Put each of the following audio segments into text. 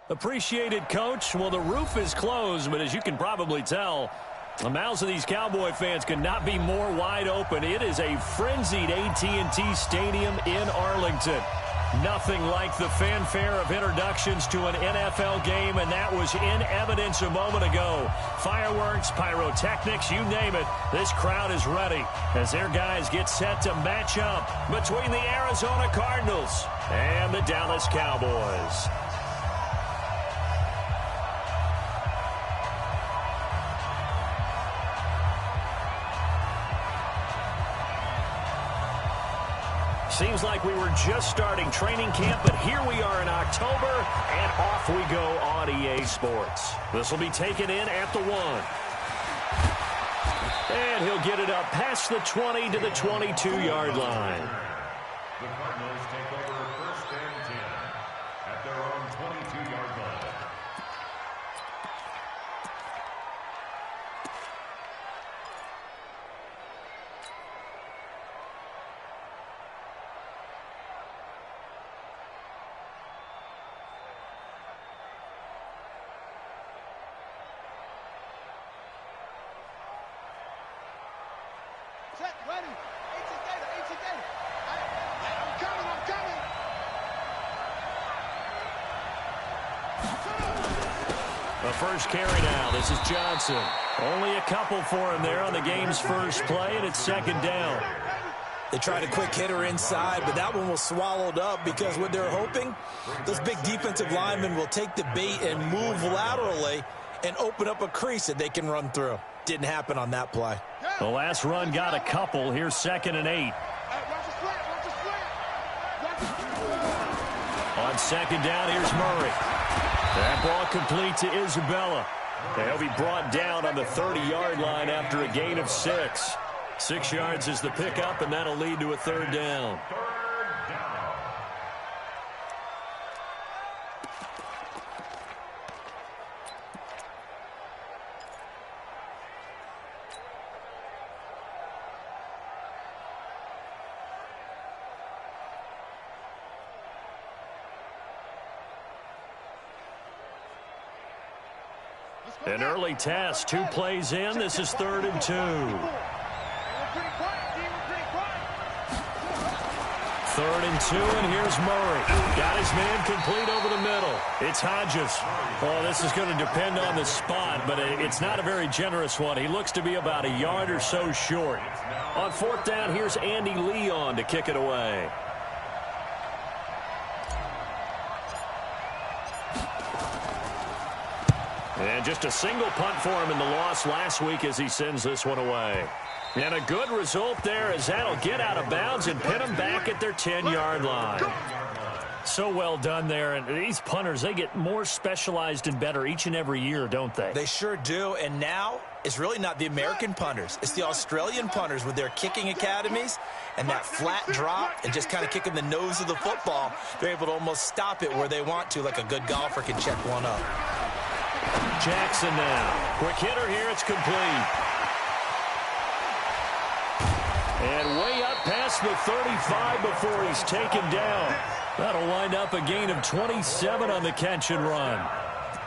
Appreciated, Coach. Well, the roof is closed, but as you can probably tell, the mouths of these Cowboy fans could not be more wide open. It is a frenzied AT&T Stadium in Arlington. Nothing like the fanfare of introductions to an NFL game, and that was in evidence a moment ago. Fireworks, pyrotechnics, you name it. This crowd is ready as their guys get set to match up between the Arizona Cardinals and the Dallas Cowboys. Seems like we were just starting training camp, but here we are in October, and off we go on EA Sports. This will be taken in at the 1. And he'll get it up past the 20 to the 22-yard line. The Cardinals take over 1st and 10 at their own 22-yard line. Set, ready. 18 data, 18 data. I'm coming. The first carry now. This is Johnson. Only a couple for him there on the game's first play, and it's 2nd down. They tried a quick hitter inside, but that one was swallowed up because what they're hoping, those big defensive linemen will take the bait and move laterally and open up a crease that they can run through. Didn't happen on that play. The last run got a couple. Here's 2nd and 8. On 2nd down, here's Murray. That ball complete to Isabella. He'll be brought down on the 30-yard line after a gain of 6. 6 yards is the pickup, and that'll lead to a 3rd down. An early test, 2 plays in. This is 3rd and 2. 3rd and 2, and here's Murray. Got his man complete over the middle. It's Hodges. Oh, this is going to depend on the spot, but it's not a very generous one. He looks to be about a yard or so short. On 4th down, here's Andy Leon to kick it away. And just a single punt for him in the loss last week as he sends this one away. And a good result there as that'll get out of bounds and pin them back at their 10-yard line. So well done there. And these punters, they get more specialized and better each and every year, don't they? They sure do. And now it's really not the American punters. It's the Australian punters with their kicking academies and that flat drop and just kind of kicking the nose of the football. They're able to almost stop it where they want to, like a good golfer can check one up. Jackson now. Quick hitter here. It's complete. And way up past the 35 before he's taken down. That'll wind up a gain of 27 on the catch and run.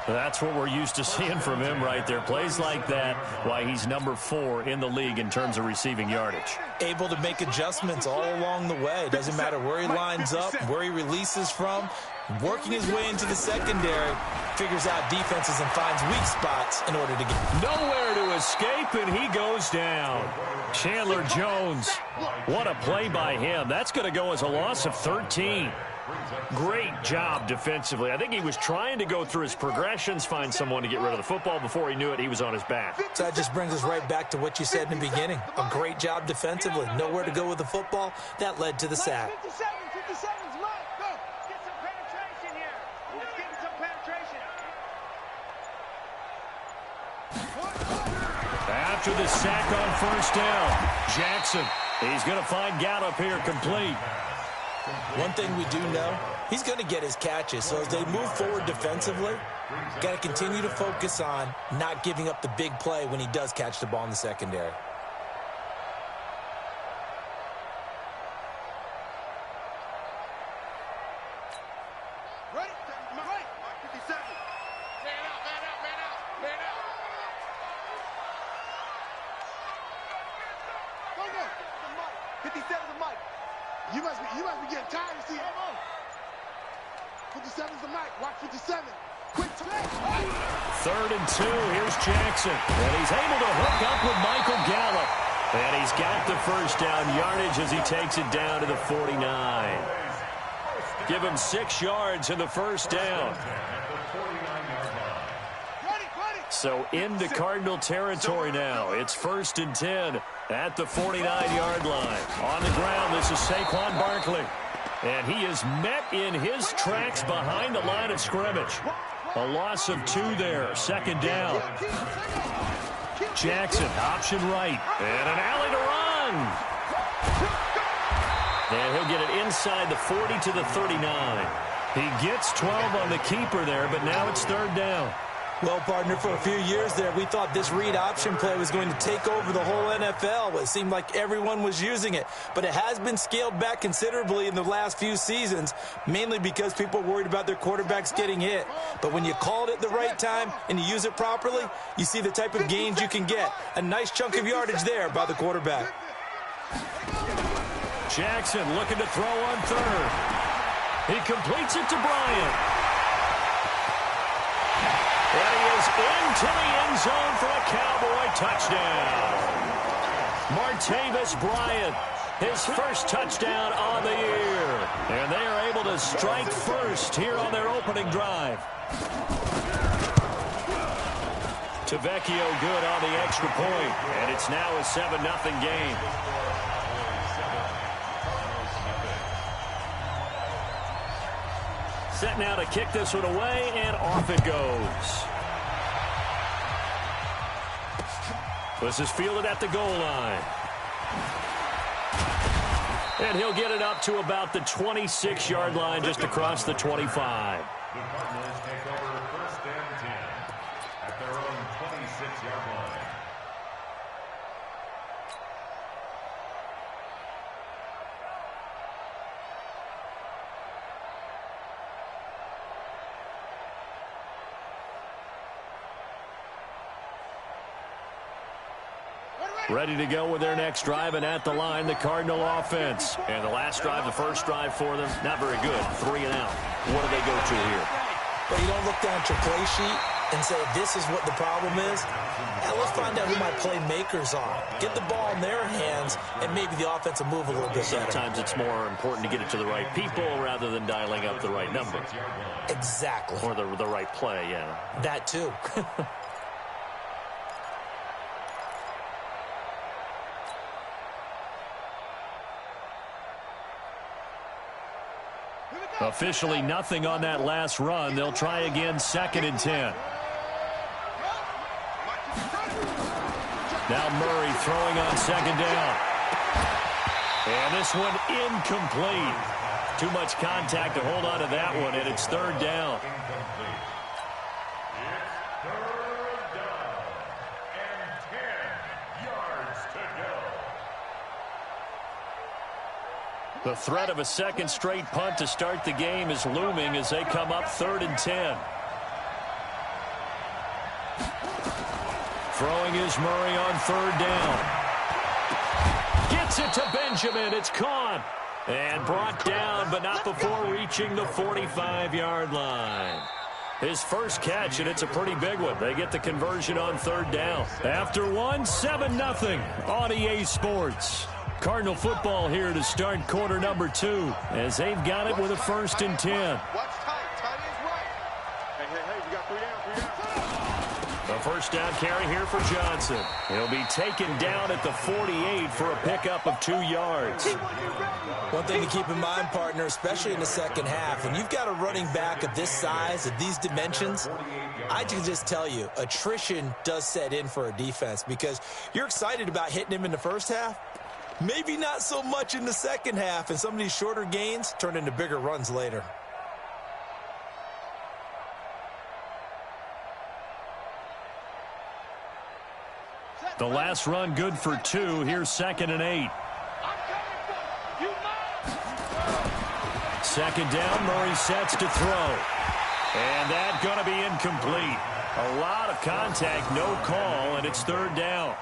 That's what we're used to seeing from him right there. Plays like that, why he's number 4 in the league in terms of receiving yardage. Able to make adjustments all along the way. Doesn't matter where he lines up, where he releases from. Working his way into the secondary, figures out defenses and finds weak spots in order to get nowhere to escape, and he goes down. Chandler Jones, what a play by him. That's going to go as a loss of 13. Great job defensively. I think he was trying to go through his progressions, find someone to get rid of the football. Before he knew it, he was on his back. So that just brings us right back to what you said in the beginning. A great job defensively. Nowhere to go with the football. That led to the sack. 57 seconds left. Go. Get some penetration here. Let's get some penetration. After the sack on 1st down, Jackson, he's going to find Gallup here complete. One thing we do know, he's going to get his catches. So as they move forward defensively, got to continue to focus on not giving up the big play when he does catch the ball in the secondary. Ready? 57. 57's the mic. You must be getting tired of seeing. 57's the mic. Watch 57. Quick play. 3rd and 2. Here's Jackson. And he's able to hook up with Michael Gallup. And he's got the first down yardage as he takes it down to the 49. Give him 6 yards in the first down. So into Cardinal territory now. It's 1st and 10 at the 49-yard line. On the ground, this is Saquon Barkley. And he is met in his tracks behind the line of scrimmage. A loss of 2 there. 2nd down. Jackson, option right. And an alley to run. And he'll get it inside the 40 to the 39. He gets 12 on the keeper there, but now it's 3rd down. Well, partner, for a few years there, we thought this read option play was going to take over the whole NFL. It seemed like everyone was using it. But it has been scaled back considerably in the last few seasons, mainly because people are worried about their quarterbacks getting hit. But when you call it at the right time and you use it properly, you see the type of gains you can get. A nice chunk of yardage there by the quarterback. Jackson looking to throw on 3rd. He completes it to Bryant. And he is into the end zone for a Cowboy touchdown. Martavis Bryant, his first touchdown on the year. And they are able to strike first here on their opening drive. Tavecchio good on the extra point, and it's now a 7-0 game. Set now to kick this one away, and off it goes. This is fielded at the goal line. And he'll get it up to about the 26-yard line, just across the 25. The Cardinals take over 1st and 10 at their own 26-yard line. Ready to go with their next drive, and at the line, the Cardinal offense. And the last drive, the first drive for them, not very good. 3 and out. What do they go to here? But you don't look down at your play sheet and say, this is what the problem is. Now let's find out who my playmakers are. Get the ball in their hands, and maybe the offense will move a little bit better. Sometimes it's more important to get it to the right people rather than dialing up the right number. Exactly. Or the right play, yeah. That too. Officially nothing on that last run. They'll try again, 2nd and 10. Now Murray throwing on 2nd down. And this one incomplete. Too much contact to hold on to that one, and it's 3rd down. The threat of a second straight punt to start the game is looming as they come up 3rd and 10. Throwing is Murray on 3rd down. Gets it to Benjamin. It's caught and brought down, but not before reaching the 45-yard line. His first catch, and it's a pretty big one. They get the conversion on 3rd down. After one, 7-0 on EA Sports. Cardinal football here to start quarter number 2 as they've got it with a 1st and 10. Watch tight. Tight is right. Hey, we got 3 down. A first down carry here for Johnson. He'll be taken down at the 48 for a pickup of 2 yards. One thing to keep in mind, partner, especially in the second half, when you've got a running back of this size, of these dimensions, I can just tell you, attrition does set in for a defense because you're excited about hitting him in the first half. Maybe not so much in the second half, and some of these shorter gains turn into bigger runs later. The last run good for 2. Here's 2nd and 8. 2nd down, Murray sets to throw. And that's going to be incomplete. A lot of contact, no call, and it's 3rd down.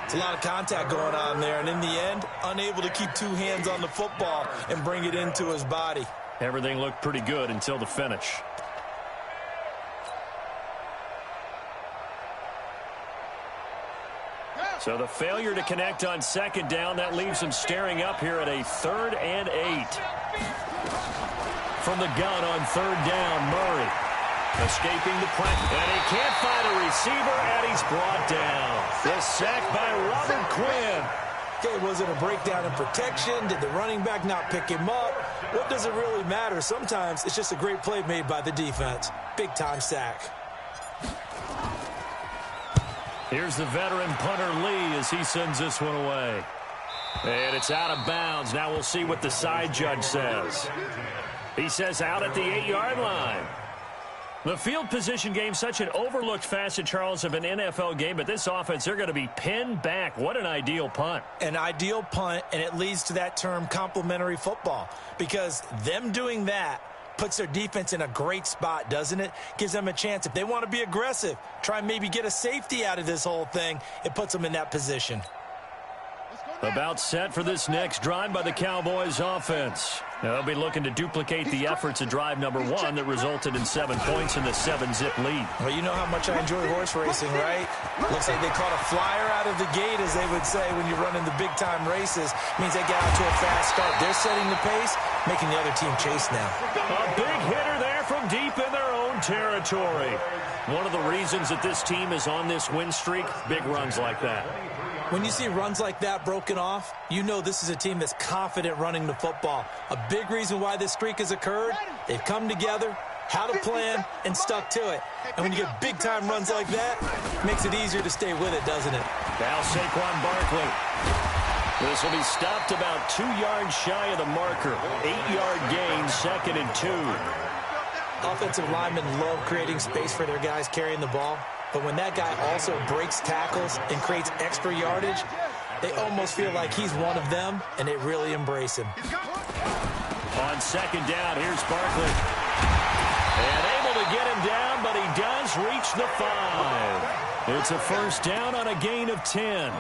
It's a lot of contact going on there, and in the end, unable to keep two hands on the football and bring it into his body. Everything looked pretty good until the finish. So the failure to connect on second down, that leaves him staring up here at a 3rd and 8. From the gun on 3rd down, Murray escaping the pressure. And he can't find a receiver, and he's brought down. The sack by Robert Quinn. Okay, was it a breakdown in protection? Did the running back not pick him up? What does it really matter? Sometimes it's just a great play made by the defense. Big-time sack. Here's the veteran punter Lee as he sends this one away. And it's out of bounds. Now we'll see what the side judge says. He says out at the 8-yard line. The field position game, such an overlooked facet, Charles, of an NFL game, but this offense, they're going to be pinned back. What an ideal punt. An ideal punt, and it leads to that term complementary football, because them doing that puts their defense in a great spot, doesn't it? Gives them a chance. If they want to be aggressive, try and maybe get a safety out of this whole thing, it puts them in that position. About set for this next drive by the Cowboys offense. Now, they'll be looking to duplicate the efforts of drive number 1 that resulted in 7 points in the 7-zip lead. Well, you know how much I enjoy horse racing, right? Looks like they caught a flyer out of the gate, as they would say when you're running the big-time races. Means they get out to a fast start. They're setting the pace, making the other team chase now. A big hitter there from deep in their own territory. One of the reasons that this team is on this win streak, big runs like that. When you see runs like that broken off, you know this is a team that's confident running the football. A big reason why this streak has occurred, they've come together, had a plan, and stuck to it. And when you get big-time runs like that, it makes it easier to stay with it, doesn't it? Now Saquon Barkley. This will be stopped about 2 yards shy of the marker. 8-yard gain, 2nd and 2. Offensive linemen love creating space for their guys carrying the ball. But when that guy also breaks tackles and creates extra yardage, they almost feel like he's one of them, and they really embrace him. On 2nd down, here's Barkley. And able to get him down, but he does reach the 5. It's a 1st down on a gain of 10.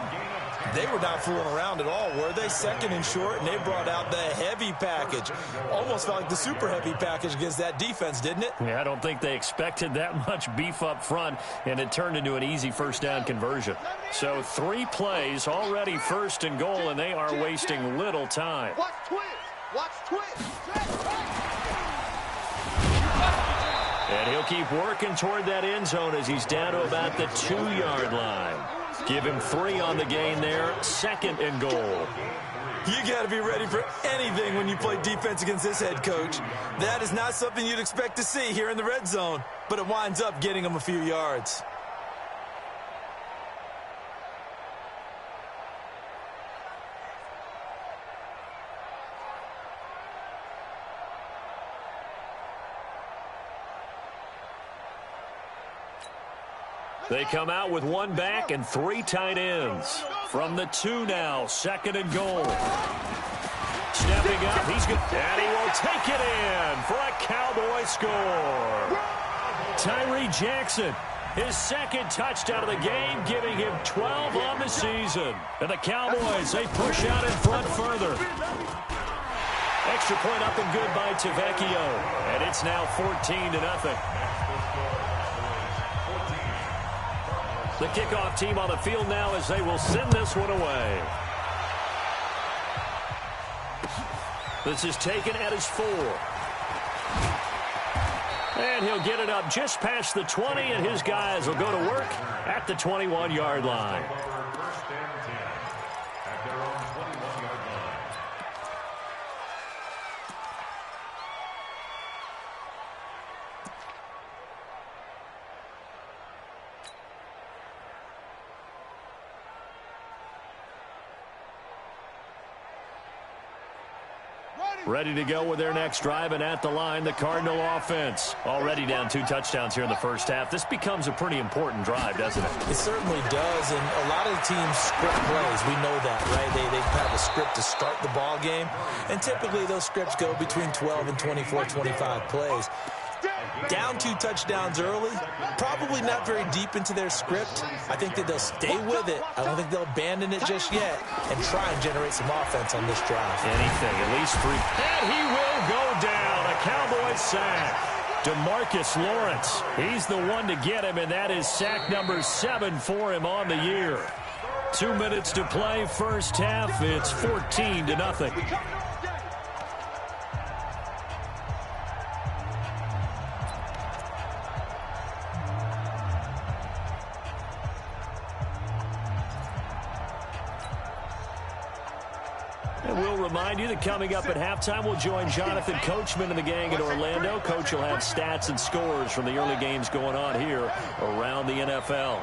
They were not fooling around at all, were they? 2nd and short, and they brought out the heavy package. Almost felt like the super heavy package against that defense, didn't it? Yeah, I don't think they expected that much beef up front, and it turned into an easy 1st down conversion. So 3 plays, already 1st and goal, and they are wasting little time. Watch twist. Watch twist. And he'll keep working toward that end zone as he's down to about the 2-yard line. Give him 3 on the gain there, 2nd and goal. You got to be ready for anything when you play defense against this head coach. That is not something you'd expect to see here in the red zone, but it winds up getting him a few yards. They come out with 1 back and 3 tight ends. From the 2 now, 2nd and goal. Stepping up, he's good. And he will take it in for a Cowboy score. Tyree Jackson, his 2nd touchdown of the game, giving him 12 on the season. And the Cowboys, they push out in front further. Extra point up and good by Tavecchio. And it's now 14-0. The kickoff team on the field now as they will send this one away. This is taken at his 4. And he'll get it up just past the 20, and his guys will go to work at the 21-yard line. Ready to go with their next drive, and at the line, the Cardinal offense. Already down 2 touchdowns here in the first half. This becomes a pretty important drive, doesn't it? It certainly does, and a lot of the teams script plays. We know that, right? They have a script to start the ball game, and typically those scripts go between 12 and 24, 25 plays. Down 2 touchdowns early, probably not very deep into their script. I think that they'll stay with it. I don't think they'll abandon it just yet and try and generate some offense on this drive. Anything, at least 3. And he will go down. A Cowboys sack. DeMarcus Lawrence, he's the one to get him, and that is sack number 7 for him on the year. 2 minutes to play, first half. It's 14-0. And we'll remind you that coming up at halftime, we'll join Jonathan Coachman and the gang in Orlando. Coach will have stats and scores from the early games going on here around the NFL.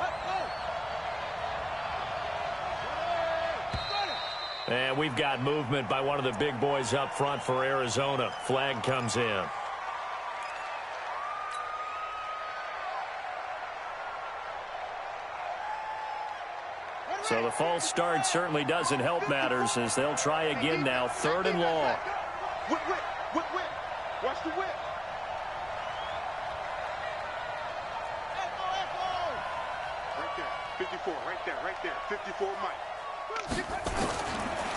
And we've got movement by one of the big boys up front for Arizona. Flag comes in. So the false start certainly doesn't help matters as they'll try again now. 3rd and long. Whip, whip, whip, whip. Watch the whip. Right there. 54, right there. 54, Mike.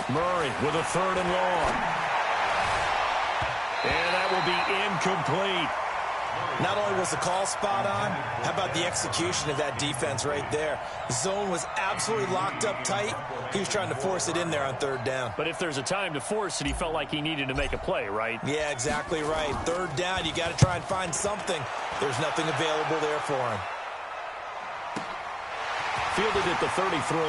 Murray with a 3rd and long. And that will be incomplete. Not only was the call spot on, how about the execution of that defense right there? The zone was absolutely locked up tight. He was trying to force it in there on 3rd down. But if there's a time to force it, he felt like he needed to make a play, right? Yeah, exactly right. 3rd down, you got to try and find something. There's nothing available there for him. Fielded at the 33.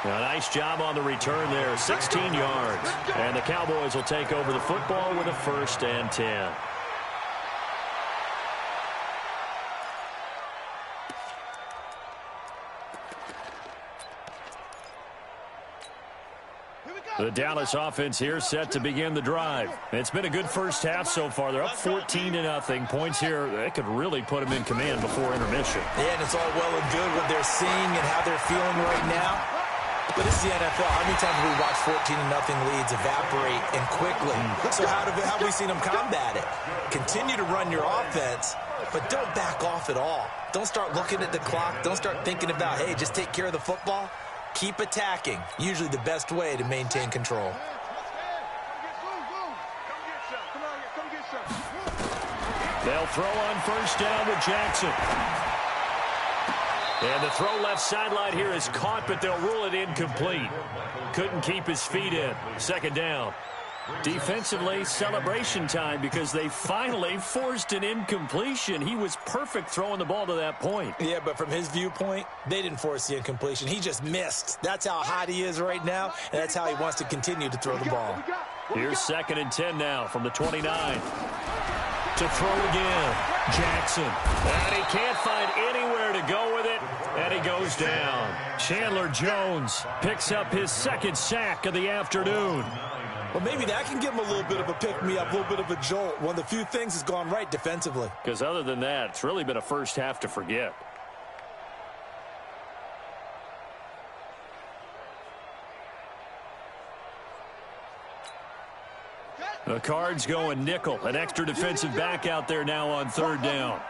A nice job on the return there, 16 yards. And the Cowboys will take over the football with a 1st and 10. The Dallas offense here set to begin the drive. It's been a good first half so far. They're up 14-0. Points here, they could really put them in command before intermission. Yeah, and it's all well and good what they're seeing and how they're feeling right now. But this is the NFL. How many times have we watched 14-0 leads evaporate and quickly? So how have we seen them combat it? Continue to run your offense, but don't back off at all. Don't start looking at the clock. Don't start thinking about, hey, just take care of the football. Keep attacking. Usually the best way to maintain control. They'll throw on 1st down with Jackson. And the throw left sideline here is caught, but they'll rule it incomplete. Couldn't keep his feet in. 2nd down. Defensively, celebration time because they finally forced an incompletion. He was perfect throwing the ball to that point. Yeah, but from his viewpoint, they didn't force the incompletion. He just missed. That's how hot he is right now, and that's how he wants to continue to throw the ball. Here's 2nd and 10 now from the 29. To throw again, Jackson. And he can't find anywhere to go with it, and he goes down. Chandler Jones picks up his 2nd sack of the afternoon. Well, maybe that can give him a little bit of a pick-me-up, a little bit of a jolt. One of the few things has gone right defensively. Because other than that, it's really been a first half to forget. The Cards going nickel. An extra defensive back out there now on 3rd down.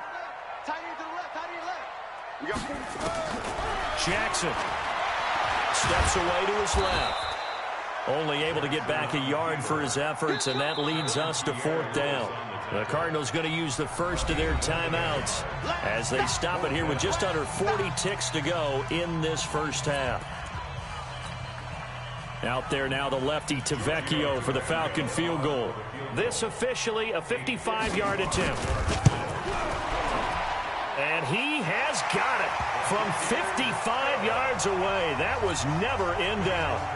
Jackson steps away to his left. Only able to get back a yard for his efforts, and that leads us to 4th down. The Cardinals going to use the first of their timeouts as they stop it here with just under 40 ticks to go in this first half. Out there now, the lefty Tavecchio for the Falcon field goal. This officially a 55-yard attempt. And he has got it from 55 yards away. That was never in doubt.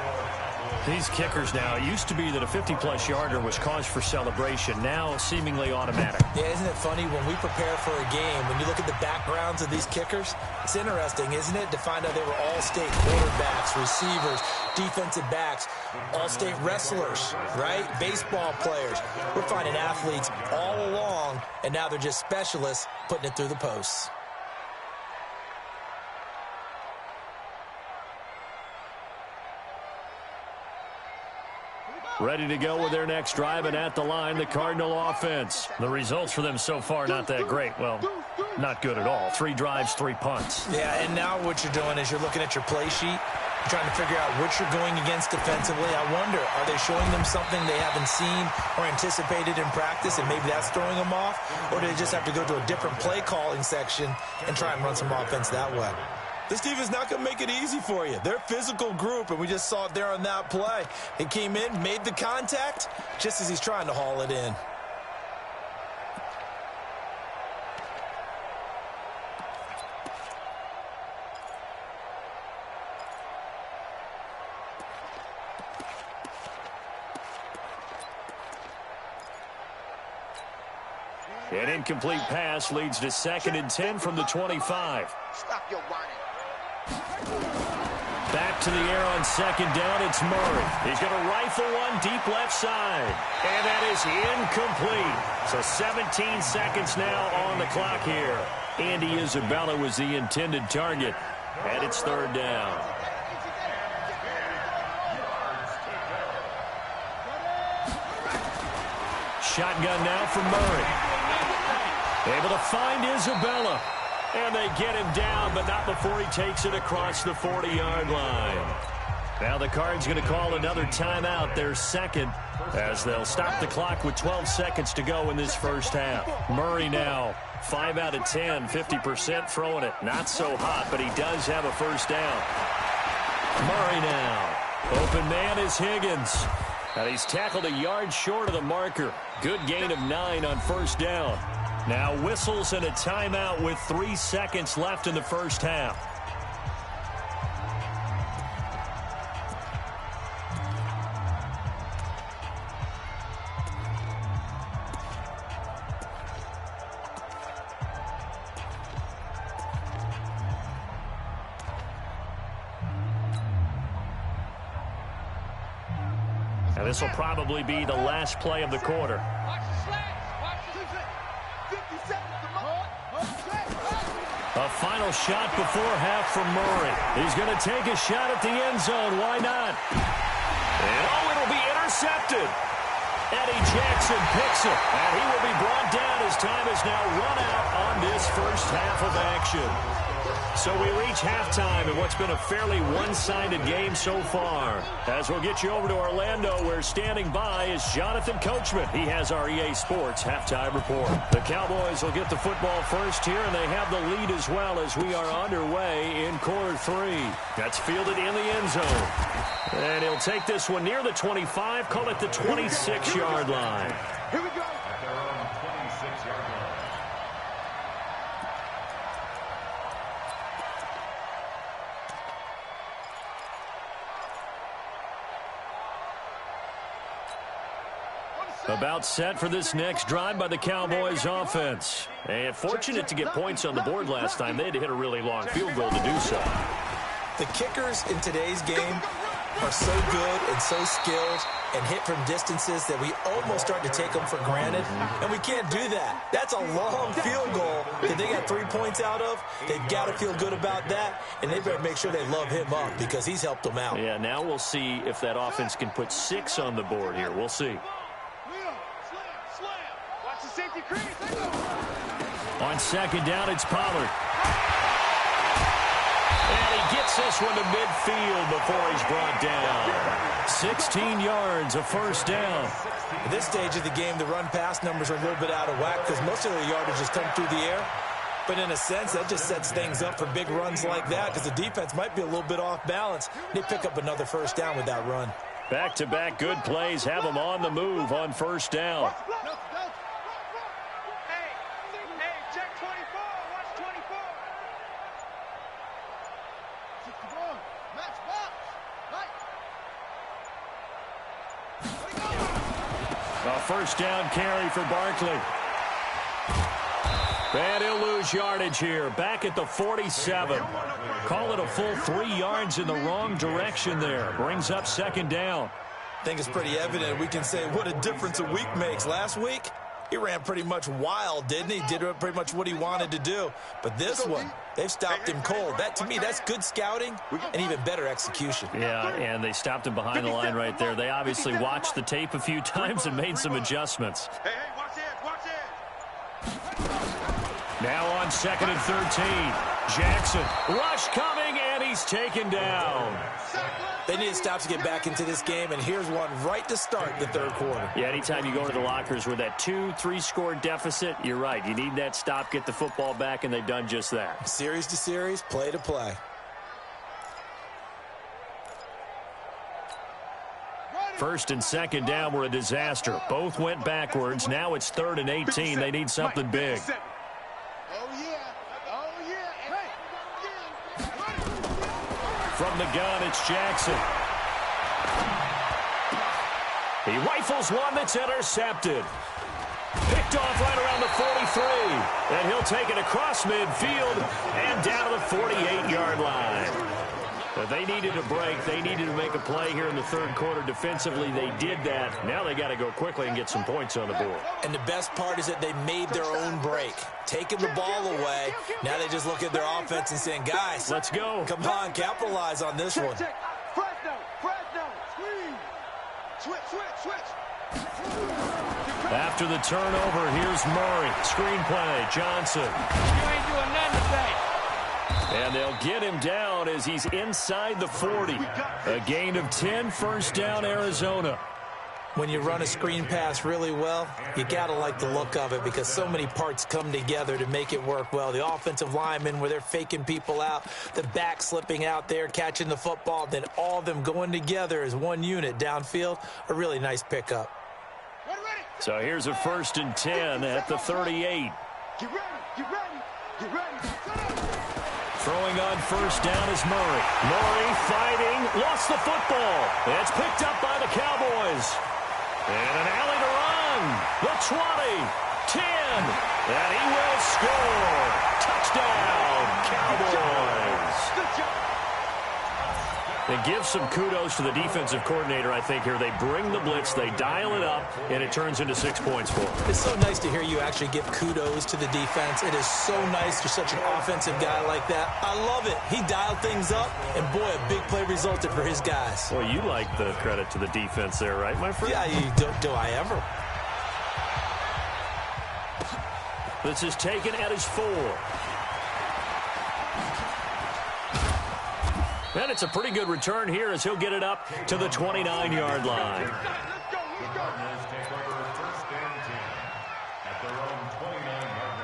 These kickers now, it used to be that a 50-plus yarder was cause for celebration. Now seemingly automatic. Yeah, isn't it funny when we prepare for a game, when you look at the backgrounds of these kickers, it's interesting, isn't it, to find out they were all-state quarterbacks, receivers, defensive backs, all-state wrestlers, right? Baseball players. We're finding athletes all along, and now they're just specialists putting it through the posts. Ready to go with their next drive, and at the line, the Cardinal offense. The results for them so far, not that great. Well, not good at all. 3 drives, 3 punts. Yeah, and now what you're doing is you're looking at your play sheet. You're trying to figure out what you're going against defensively. I wonder, are they showing them something they haven't seen or anticipated in practice, and maybe that's throwing them off? Or do they just have to go to a different play calling section and try and run some offense that way? This defense is not going to make it easy for you. They're a physical group, and we just saw it there on that play. He came in, made the contact, just as he's trying to haul it in. An incomplete pass leads to 2nd and 10 from the 25. Stop your whining. Back to the air on 2nd down, it's Murray. He's going to rifle one deep left side. And that is incomplete. So 17 seconds now on the clock here. Andy Isabella was the intended target. And it's 3rd down. Shotgun now for Murray. Able to find Isabella. And they get him down, but not before he takes it across the 40-yard line. Now the Cards going to call another timeout, their 2nd, as they'll stop the clock with 12 seconds to go in this first half. Murray now, 5 out of 10, 50% throwing it. Not so hot, but he does have a first down. Murray now. Open man is Higgins. And he's tackled a yard short of the marker. Good gain of 9 on first down. Now whistles and a timeout with 3 seconds left in the first half. And this will probably be the last play of the quarter. A final shot before half from Murray. He's going to take a shot at the end zone. Why not? And it'll be intercepted. Eddie Jackson picks it. And he will be brought down as time is now run out on this first half of action. So we reach halftime in what's been a fairly one-sided game so far. As we'll get you over to Orlando, where standing by is Jonathan Coachman. He has our EA Sports halftime report. The Cowboys will get the football first here, and they have the lead as well as we are underway in quarter 3. That's fielded in the end zone. And he'll take this one near the 25, call it the 26-yard line. Here we go. At their own 26-yard line. About set for this next drive by the Cowboys offense. And fortunate to get points on the board last time. They had to hit a really long field goal to do so. The kickers in today's game are so good and so skilled and hit from distances that we almost start to take them for granted, and we can't do that. That's a long field goal that they got 3 points out of. They've got to feel good about that, and they better make sure they love him up because he's helped them out. Yeah, now we'll see if that offense can put 6 on the board here. We'll see. Watch the safety crease. On 2nd down, it's Pollard. And he gets this one to midfield before he's brought down. 16 yards, a first down. At this stage of the game, the run-pass numbers are a little bit out of whack because most of their yardage has come through the air. But in a sense, that just sets things up for big runs like that because the defense might be a little bit off balance. They pick up another first down with that run. Back-to-back good plays have them on the move on first down. Hey, check 24. Watch 24. A first down carry for Barkley. And he'll lose yardage here. Back at the 47. Call it a full 3 yards in the wrong direction there. Brings up 2nd down. I think it's pretty evident we can say what a difference a week makes. Last week, He ran pretty much wild, didn't he? Did pretty much what he wanted to do. But this one, they've stopped him cold. That, to me, that's good scouting and even better execution. Yeah, and they stopped him behind the line right there. They obviously watched the tape a few times and made some adjustments. Hey, watch this, watch this. Now on 2nd and 13. Jackson, rush coming, and he's taken down. They need to stop to get back into this game, and here's one right to start the third quarter. Yeah, anytime you go into the lockers with that 2-3 score deficit, you're right. You need that stop, get the football back, and they've done just that. Series to series, play to play. First and second down were a disaster. Both went backwards. Now it's 3rd and 18. They need something big. From the gun, it's Jackson. He rifles one that's intercepted. Picked off right around the 43. And he'll take it across midfield and down to the 48-yard line. But they needed a break. They needed to make a play here in the third quarter. Defensively, they did that. Now they got to go quickly and get some points on the board. And the best part is that they made their own break. Taking the ball away. Now they just look at their offense and saying, guys, let's go. Come on, capitalize on this one. Fresno, switch. After the turnover, here's Murray. Screenplay, Johnson. You ain't doing nothing today. And they'll get him down as he's inside the 40. A gain of 10, first down, Arizona. When you run a screen pass really well, you got to like the look of it because so many parts come together to make it work well. The offensive linemen, where they're faking people out, the back slipping out there, catching the football, then all of them going together as one unit downfield. A really nice pickup. So here's a 1st and 10 at the 38. Get ready. Throwing on first down is Murray. Murray fighting, lost the football. It's picked up by the Cowboys. And an alley to run. The 20, 10, and he will score. Touchdown, Cowboys. Good job. And give some kudos to the defensive coordinator, I think, here. They bring the blitz, they dial it up, and it turns into 6 points for them. It's so nice to hear you actually give kudos to the defense. It is so nice. You're such an offensive guy like that. I love it. He dialed things up, and boy, a big play resulted for his guys. Well, you like the credit to the defense there, right, my friend? Yeah, do I ever? This is taken at his 4. And it's a pretty good return here as he'll get it up to the 29-yard line. Cardinals take over 1st and 10 at their own 29-yard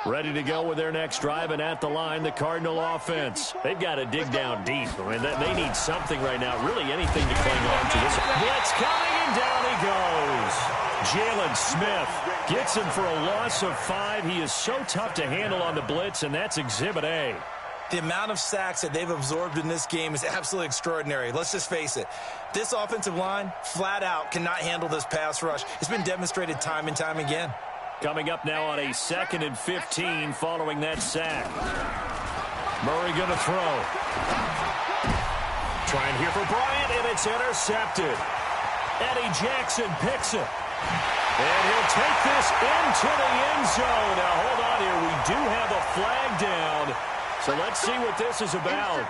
line. Ready to go with their next drive, and at the line, the Cardinal offense. They've got to dig down deep. I mean, they need something right now, really anything to cling on to. This blitz coming, and down he goes. Jalen Smith gets him for a loss of 5. He is so tough to handle on the blitz, and that's Exhibit A. The amount of sacks that they've absorbed in this game is absolutely extraordinary. Let's just face it. This offensive line, flat out, cannot handle this pass rush. It's been demonstrated time and time again. Coming up now on a 2nd and 15 following that sack. Murray going to throw. Trying here for Bryant, and it's intercepted. Eddie Jackson picks it. And he'll take this into the end zone. Now, hold on here. We do have a flag down. So let's see what this is about.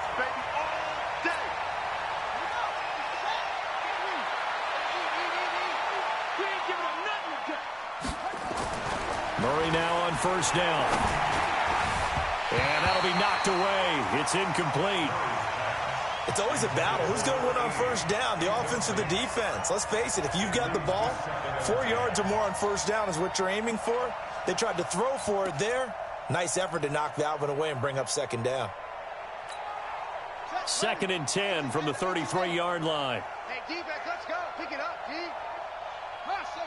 Murray now on first down. And that'll be knocked away. It's incomplete. It's always a battle. Who's going to win on first down, the offense or the defense? Let's face it, if you've got the ball, 4 yards or more on first down is what you're aiming for. They tried to throw for it there. Nice effort to knock that one away and bring up second down. 2nd and 10 from the 33-yard line. Hey, D-back, let's go. Pick it up, D. Hustle.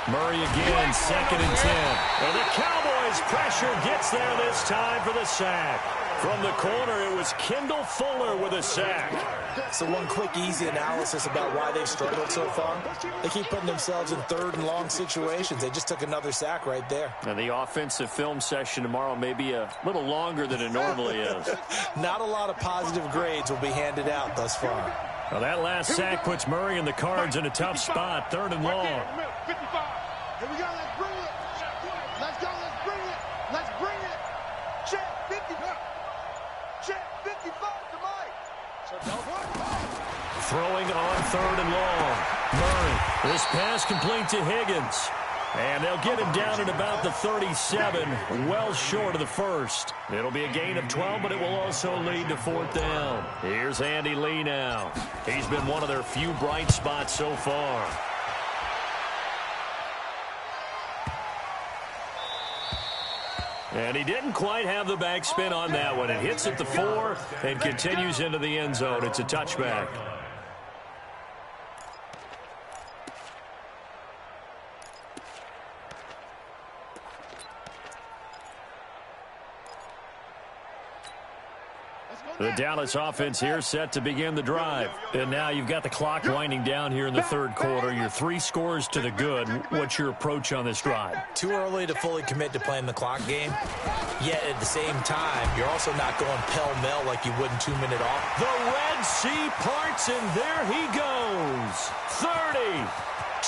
Murray again, 2nd and 10. And the Cowboys' pressure gets there this time for the sack. From the corner, it was Kendall Fuller with a sack. So one quick, easy analysis about why they've struggled so far. They keep putting themselves in third and long situations. They just took another sack right there. And the offensive film session tomorrow may be a little longer than it normally is. Not a lot of positive grades will be handed out thus far. Well, that last sack puts Murray and the Cards in a tough spot, 3rd and long. 55. Here we go. Let's bring it. Let's go. Let's bring it. Let's bring it. Check 55. Check 55 to Mike. Throwing on 3rd and long. Murray. This pass complete to Higgins. And they'll get him down at about the 37, well short of the first. It'll be a gain of 12, but it will also lead to 4th down. Here's Andy Lee now. He's been one of their few bright spots so far. And he didn't quite have the backspin on that one. It hits at the 4 and continues into the end zone. It's a touchback. The Dallas offense here set to begin the drive. And now you've got the clock winding down here in the 3rd quarter. You're 3 scores to the good. What's your approach on this drive? Too early to fully commit to playing the clock game. Yet at the same time, you're also not going pell-mell like you would in 2-minute off. The Red Sea parts, and there he goes. 30,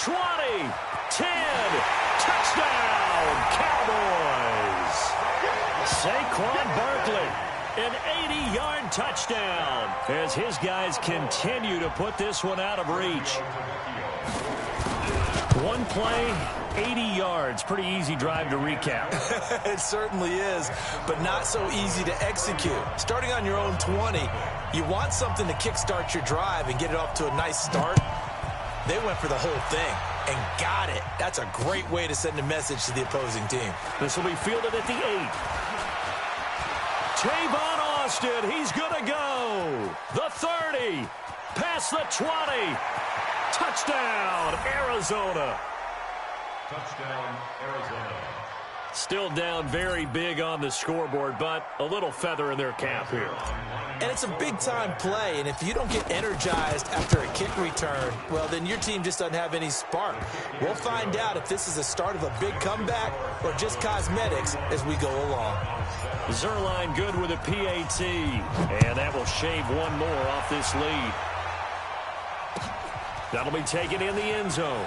20, 10, touchdown, Cowboys. Saquon Barkley. An 80-yard touchdown as his guys continue to put this one out of reach. One play, 80 yards. Pretty easy drive to recap. It certainly is, but not so easy to execute. Starting on your own 20, you want something to kickstart your drive and get it off to a nice start. They went for the whole thing and got it. That's a great way to send a message to the opposing team. This will be fielded at the 8. Tavon Austin, he's going to go. The 30, past the 20. Touchdown, Arizona. Touchdown, Arizona. Still down very big on the scoreboard, but a little feather in their cap here. And it's a big-time play, and if you don't get energized after a kick return, well, then your team just doesn't have any spark. We'll find out if this is the start of a big comeback or just cosmetics as we go along. Zerline good with a PAT, and that will shave one more off this lead. That'll be taken in the end zone.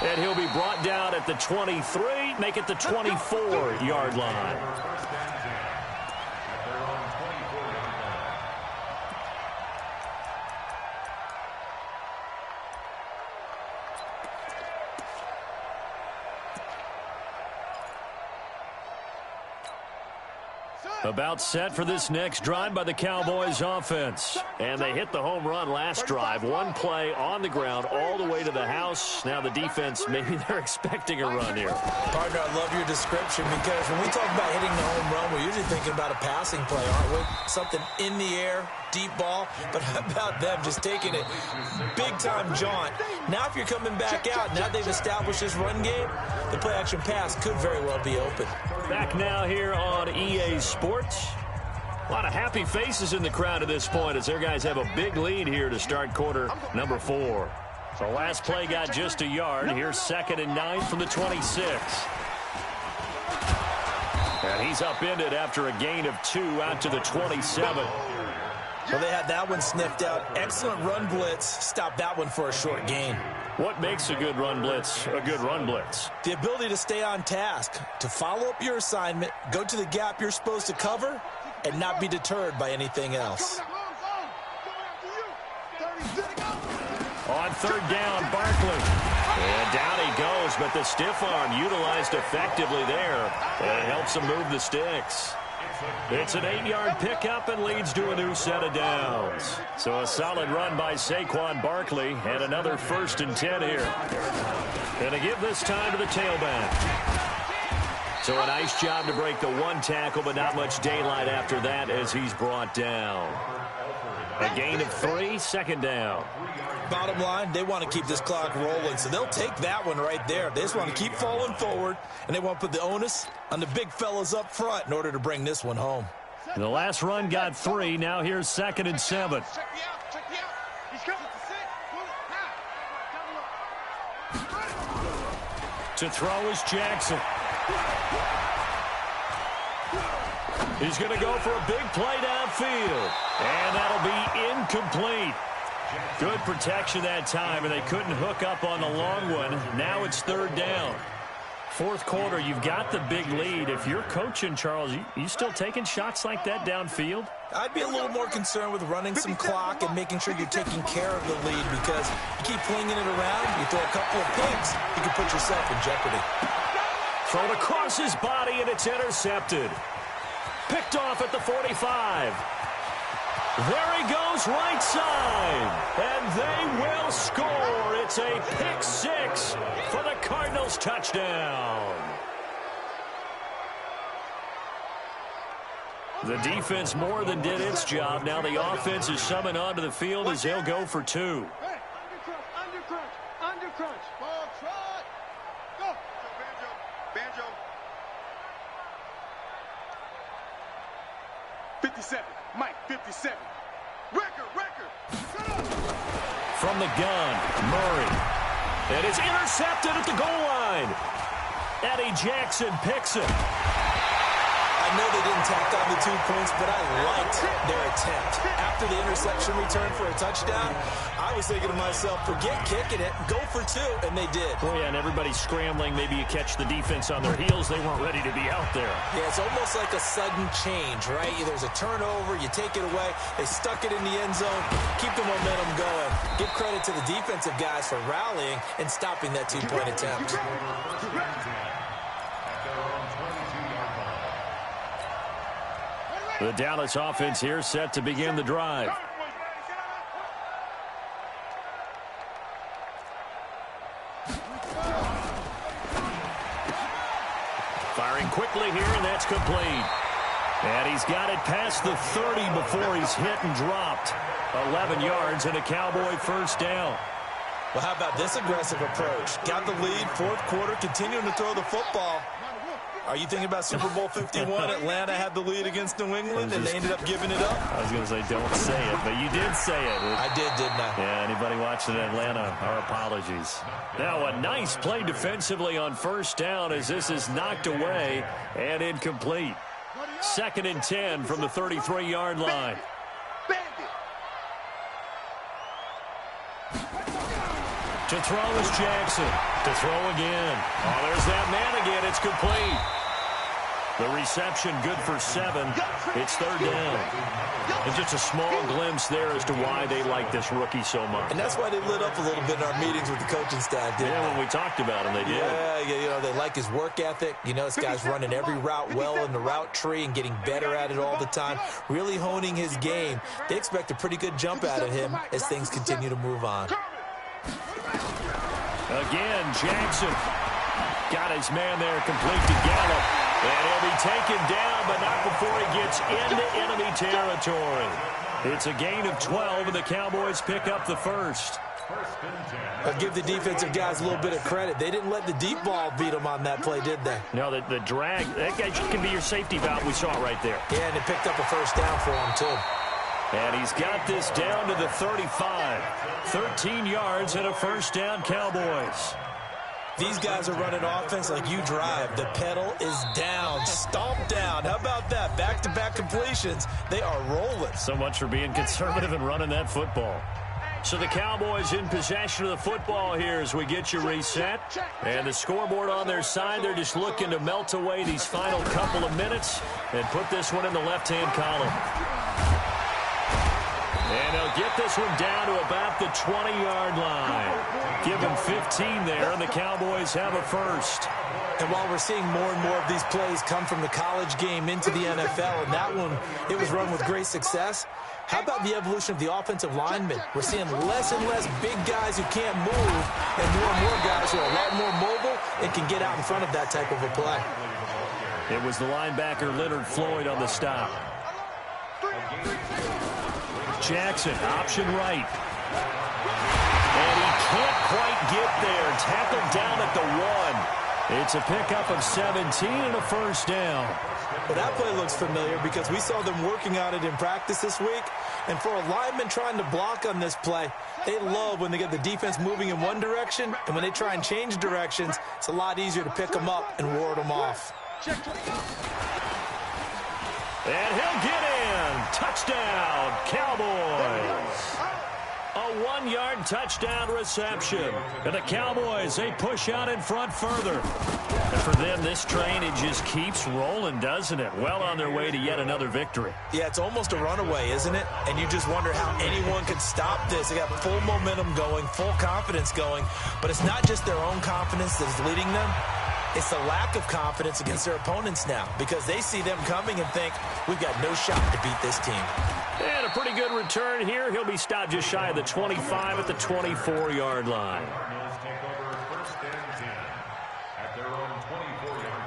And he'll be brought down at the 23, make it the 24-yard line. About set for this next drive by the Cowboys offense. And they hit the home run last drive. One play on the ground all the way to the house. Now the defense, maybe they're expecting a run here. Partner, I love your description because when we talk about hitting the home run, we're usually thinking about a passing play, aren't we? Something in the air, deep ball. But how about them just taking it big-time jaunt? Now if you're coming back out, now they've established this run game, the play-action pass could very well be open. Back now here on EA Sports. A lot of happy faces in the crowd at this point as their guys have a big lead here to start quarter number 4. The last play got just a yard. Here's 2nd and 9 from the 26. And he's upended after a gain of 2 out to the 27. Well, they had that one sniffed out. Excellent run blitz. Stopped that one for a short gain. What makes a good run blitz a good run blitz? The ability to stay on task, to follow up your assignment, go to the gap you're supposed to cover, and not be deterred by anything else. On 3rd down, Barkley. And down he goes, but the stiff arm utilized effectively there. And it helps him move the sticks. It's an 8-yard pickup and leads to a new set of downs. So a solid run by Saquon Barkley and another 1st and 10 here. And to give this time to the tailback. So a nice job to break the one tackle, but not much daylight after that as he's brought down. A gain of 3, second down. Bottom line, they want to keep this clock rolling, so they'll take that one right there. They just want to keep falling forward, and they want to put the onus on the big fellas up front in order to bring this one home. The last run got 3. Now here's 2nd and 7. Check me out. Check me out. He's coming. To throw is Jackson. He's going to go for a big play downfield. And that'll be incomplete. Good protection that time, and they couldn't hook up on the long one. Now it's 3rd down. 4th quarter, you've got the big lead. If you're coaching, Charles, you still taking shots like that downfield? I'd be a little more concerned with running some clock and making sure you're taking care of the lead, because you keep flinging it around, you throw a couple of picks, you can put yourself in jeopardy. Thrown across his body, and it's intercepted. Picked off at the 45. There he goes, right side. And they will score. It's a pick 6 for the Cardinals touchdown. The defense more than did its job. Now the offense is summoned onto the field as they'll go for 2. Hey, under crunch. Ball trot. Go. Banjo. 57. Mike, 57. Record. From the gun, Murray. And it's intercepted at the goal line. Eddie Jackson picks it. I know they didn't tack on the 2 points, but I liked their attempt. After the interception return for a touchdown, I was thinking to myself, forget kicking it, go for 2, and they did. Oh, yeah, and everybody's scrambling. Maybe you catch the defense on their heels. They weren't ready to be out there. Yeah, it's almost like a sudden change, right? There's a turnover, you take it away, they stuck it in the end zone, keep the momentum going. Give credit to the defensive guys for rallying and stopping that 2-point attempt. The Dallas offense here set to begin the drive. Firing quickly here, and that's complete. And he's got it past the 30 before he's hit and dropped. 11 yards and a Cowboy first down. Well, how about this aggressive approach? Got the lead, 4th quarter, continuing to throw the football. Are you thinking about Super Bowl 51? Atlanta had the lead against New England, and they ended up giving it up? I was going to say, don't say it, but you did say it. I did, didn't I? Yeah, anybody watching Atlanta, our apologies. Now a nice play defensively on first down as this is knocked away and incomplete. 2nd and 10 from the 33-yard line. To throw is Jackson. To throw again. Oh, there's that man again. It's complete. The reception good for 7. It's 3rd down. And just a small glimpse there as to why they like this rookie so much. And that's why they lit up a little bit in our meetings with the coaching staff, didn't they? When we talked about him, they did. Yeah, they like his work ethic. This guy's running every route well in the route tree and getting better at it all the time, really honing his game. They expect a pretty good jump out of him as things continue to move on. Again, Jackson got his man there complete to Gallup. And he'll be taken down, but not before he gets into enemy territory. It's a gain of 12, and the Cowboys pick up the first. I'll give the defensive guys a little bit of credit. They didn't let the deep ball beat them on that play, did they? No, the drag, that guy can be your safety valve. We saw it right there. Yeah, and they picked up a first down for him, too. And he's got this down to the 35. 13 yards and a first down, Cowboys. These guys are running offense like you drive. The pedal is down, stomped down. How about that? Back-to-back completions. They are rolling. So much for being conservative and running that football. So the Cowboys in possession of the football here as we get you reset. And the scoreboard on their side, they're just looking to melt away these final couple of minutes and put this one in the left-hand column. And they'll get this one down to about the 20-yard line. Give them 15 there, and the Cowboys have a first. And while we're seeing more and more of these plays come from the college game into the NFL, and that one, it was run with great success, how about the evolution of the offensive linemen? We're seeing less and less big guys who can't move, and more guys who are a lot more mobile and can get out in front of that type of a play. It was the linebacker Leonard Floyd on the stop. Jackson, option right. And he can't quite get there. Tackled down at the 1. It's a pickup of 17 and a first down. Well, that play looks familiar because we saw them working on it in practice this week. And for a lineman trying to block on this play, they love when they get the defense moving in one direction, and when they try and change directions, it's a lot easier to pick them up and ward them off. And he'll get in. Touchdown, Cowboys. A 1-yard touchdown reception. And the Cowboys, they push out in front further. And for them, this train, it just keeps rolling, doesn't it? Well on their way to yet another victory. Yeah, it's almost a runaway, isn't it? And you just wonder how anyone could stop this. They got full momentum going, full confidence going. But it's not just their own confidence that is leading them. It's the lack of confidence against their opponents now because they see them coming and think, we've got no shot to beat this team. And a pretty good return here. He'll be stopped just shy of the 25 at the 24-yard line. Cardinals take over first and 10 at their own 24-yard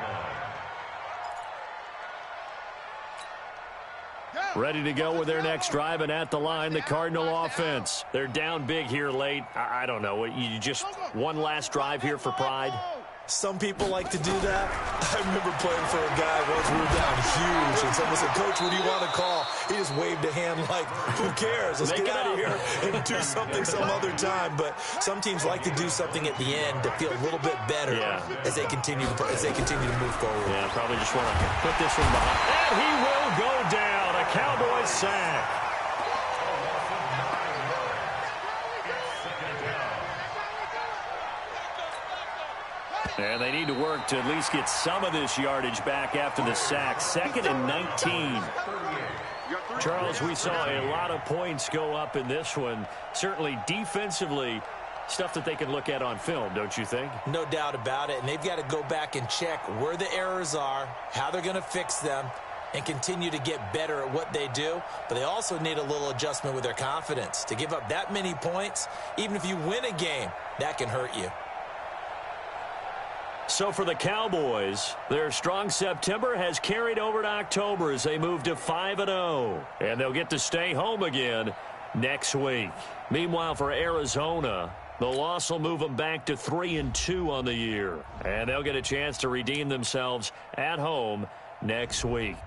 line. Ready to go with their next drive, and at the line, the Cardinal offense. They're down big here late. I don't know. You just one last drive here for pride? Some people like to do that. I remember playing for a guy once we were down huge, and someone said, Coach, what do you want to call? He just waved a hand like, who cares? Let's get out of here and do something some other time. But some teams like to do something at the end to feel a little bit better as they continue to move forward. Yeah, probably just want to put this one behind. And he will go down. A Cowboys sack. And they need to work to at least get some of this yardage back after the sack. 2nd and 19. Charles, we saw a lot of points go up in this one. Certainly defensively, stuff that they can look at on film, don't you think? No doubt about it. And they've got to go back and check where the errors are, how they're going to fix them, and continue to get better at what they do. But they also need a little adjustment with their confidence. To give up that many points, even if you win a game, that can hurt you. So for the Cowboys, their strong September has carried over to October as they move to 5-0. And they'll get to stay home again next week. Meanwhile, for Arizona, the loss will move them back to 3-2 on the year. And they'll get a chance to redeem themselves at home next week.